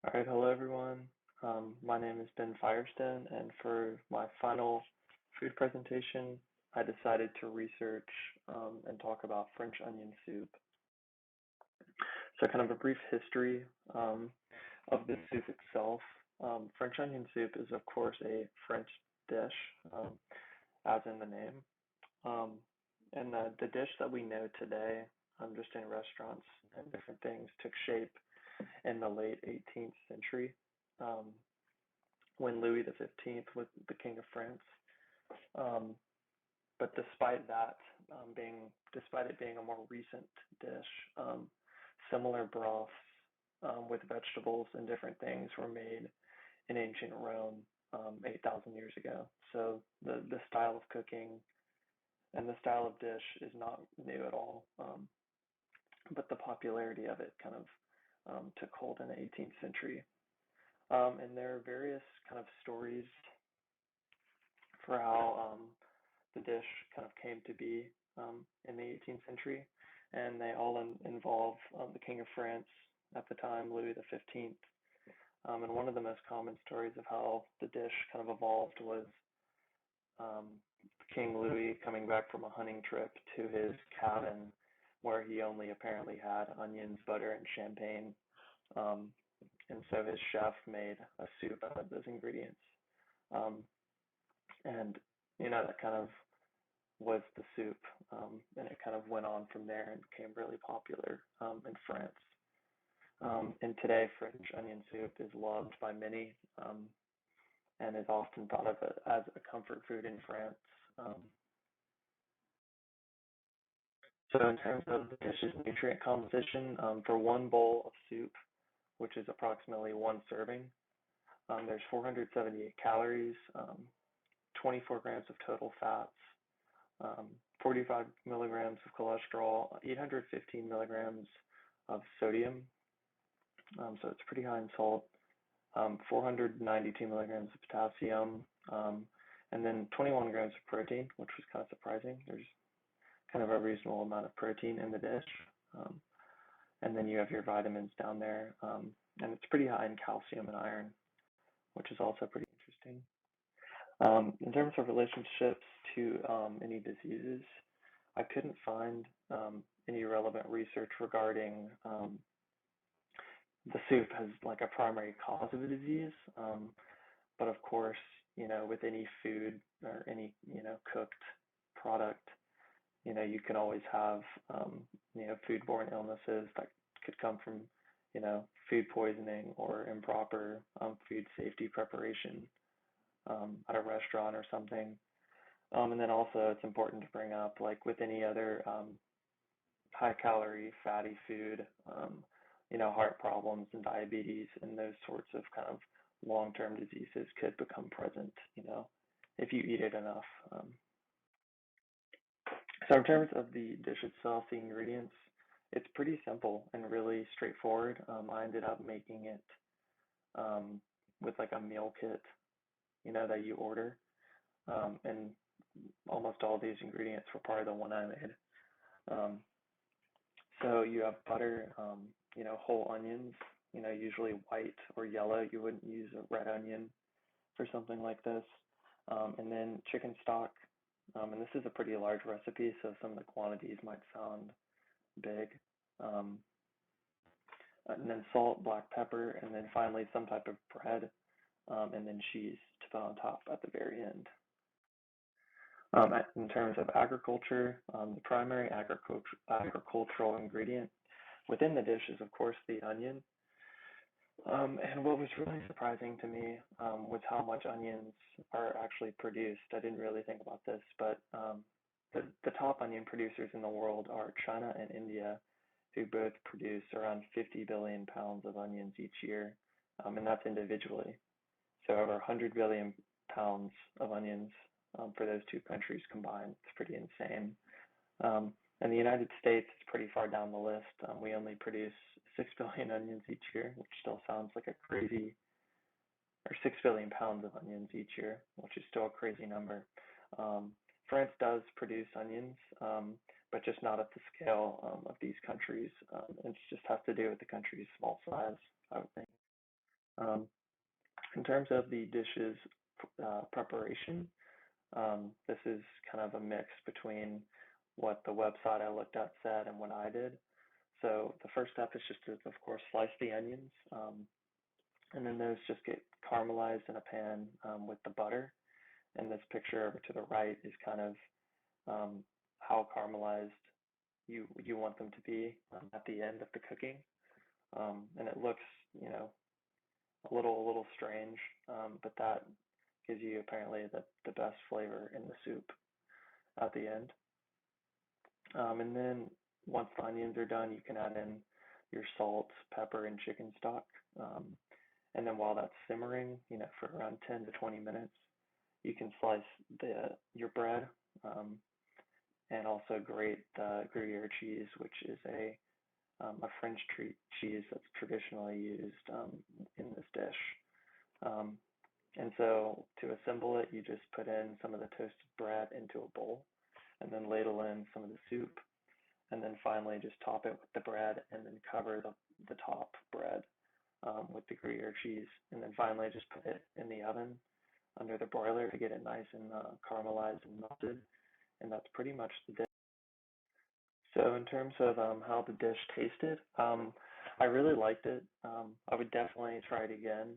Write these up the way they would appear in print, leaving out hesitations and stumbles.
All right, hello everyone. My name is Ben Firestone, and for my final food presentation, I decided to research and talk about French onion soup. So, kind of a brief history of the soup itself. French onion soup is, of course, a French dish, as in the name. Um, and the dish that we know today, just in restaurants and different things, took shape in the late 18th century. Um, when Louis XV was the King of France. Um, but despite that, despite it being a more recent dish, similar broths with vegetables and different things were made in ancient Rome 8,000 years ago. So the style of cooking and the style of dish is not new at all. But the popularity of it kind of took hold in the 18th century. And there are various kind of stories for how the dish kind of came to be in the 18th century, and they all involve the King of France at the time, Louis XV. And one of the most common stories of how the dish kind of evolved was um, King Louis coming back from a hunting trip to his cabin, where he only apparently had onions, butter, and champagne. Um, and so his chef made a soup out of those ingredients. Um, and that kind of was the soup, and it kind of went on from there and became really popular in France. And today, French onion soup is loved by many, and is often thought of as a comfort food in France. Um, so in terms of the dish's nutrient composition, for one bowl of soup, which is approximately one serving, there's 478 calories, 24 grams of total fats, 45 milligrams of cholesterol, 815 milligrams of sodium, so it's pretty high in salt, 492 milligrams of potassium, and then 21 grams of protein, which was kind of surprising. There's kind of a reasonable amount of protein in the dish. Um, and then you have your vitamins down there, and it's pretty high in calcium and iron, which is also pretty interesting. In terms of relationships to any diseases, I couldn't find any relevant research regarding the soup as like a primary cause of a disease. But of course, with any food or any, cooked product, you can always have, foodborne illnesses that could come from, food poisoning or improper food safety preparation at a restaurant or something. And then also it's important to bring up, like with any other high calorie, fatty food, heart problems and diabetes and those sorts of kind of long-term diseases could become present, if you eat it enough. So in terms of the dish itself, the ingredients, it's pretty simple and really straightforward. I ended up making it um, with like a meal kit, that you order. And almost all these ingredients were part of the one I made. Um, so you have butter, whole onions, usually white or yellow. You wouldn't use a red onion for something like this. And then chicken stock. And this is a pretty large recipe, so some of the quantities might sound big. Um, and then salt, black pepper, and then finally some type of bread, and then cheese to put on top at the very end. In terms of agriculture, the primary agricultural ingredient within the dish is, of course, the onion. And what was really surprising to me was how much onions are actually produced. I didn't really think about this, but the top onion producers in the world are China and India, who both produce around 50 billion pounds of onions each year, and that's individually. So over 100 billion pounds of onions for those two countries combined. It's pretty insane. And the United States is pretty far down the list. We only produce 6 billion onions each year, which still sounds like a crazy, or 6 billion pounds of onions each year, which is still a crazy number. France does produce onions, but just not at the scale of these countries. It just has to do with the country's small size, I would think. Um, in terms of the dishes preparation, this is kind of a mix between what the website I looked at said and what I did. So the first step is just to, of course, slice the onions, and then those just get caramelized in a pan with the butter. And this picture over to the right is kind of how caramelized you want them to be at the end of the cooking. And it looks, you know, a little strange, but that gives you apparently the best flavor in the soup at the end. And then once the onions are done, you can add in your salt, pepper, and chicken stock. Um, and then while that's simmering, you know, for around 10 to 20 minutes, you can slice your bread, um, and also grate the Gruyere cheese, which is a French cheese that's traditionally used in this dish. Um, and so to assemble it, you just put in some of the toasted bread into a bowl, and then ladle in some of the soup, and then finally just top it with the bread, and then cover the top bread with the Gruyere cheese, and then finally just put it in the oven under the broiler to get it nice and caramelized and melted, and that's pretty much the dish. So in terms of how the dish tasted, I really liked it. I would definitely try it again.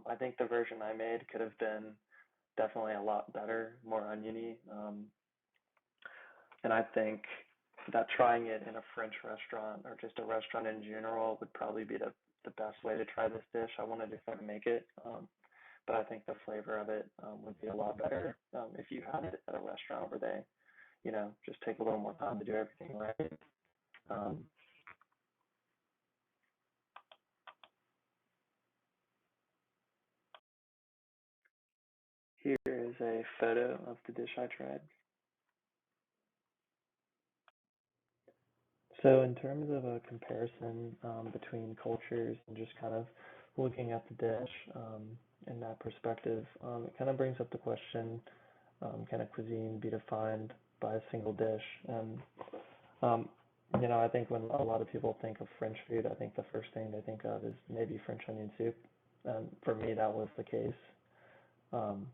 I think the version I made could have been definitely a lot better, more oniony. And I think that trying it in a French restaurant or just a restaurant in general would probably be the best way to try this dish. I wanted to try to make it, but I think the flavor of it would be a lot better if you had it at a restaurant where they, you know, just take a little more time to do everything right. Um, Here is a photo of the dish I tried. So in terms of a comparison between cultures and just kind of looking at the dish in that perspective, it kind of brings up the question, can a cuisine be defined by a single dish? And um, you know, I think when a lot of people think of French food, I think the first thing they think of is maybe French onion soup. And for me, that was the case. Um,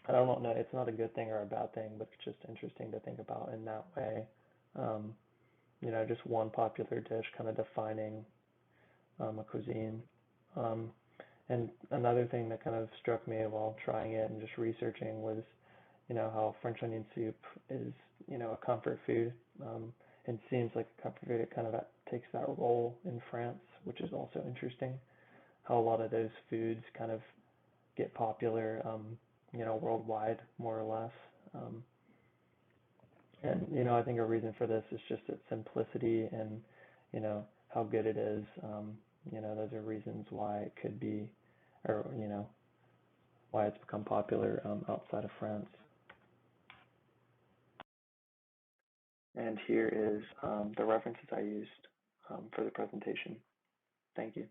I don't know, it's not a good thing or a bad thing, but it's just interesting to think about in that way. Um, you know, just one popular dish kind of defining a cuisine. Um, and another thing that kind of struck me while trying it and just researching was, you know, how French onion soup is, you know, a comfort food. And seems like a comfort food. It kind of takes that role in France, which is also interesting. How a lot of those foods kind of get popular, you know, worldwide, more or less. Um, and, you know, I think a reason for this is just its simplicity and, you know, how good it is. You know, those are reasons why it could be, or, you know, why it's become popular outside of France. And here is the references I used for the presentation. Thank you.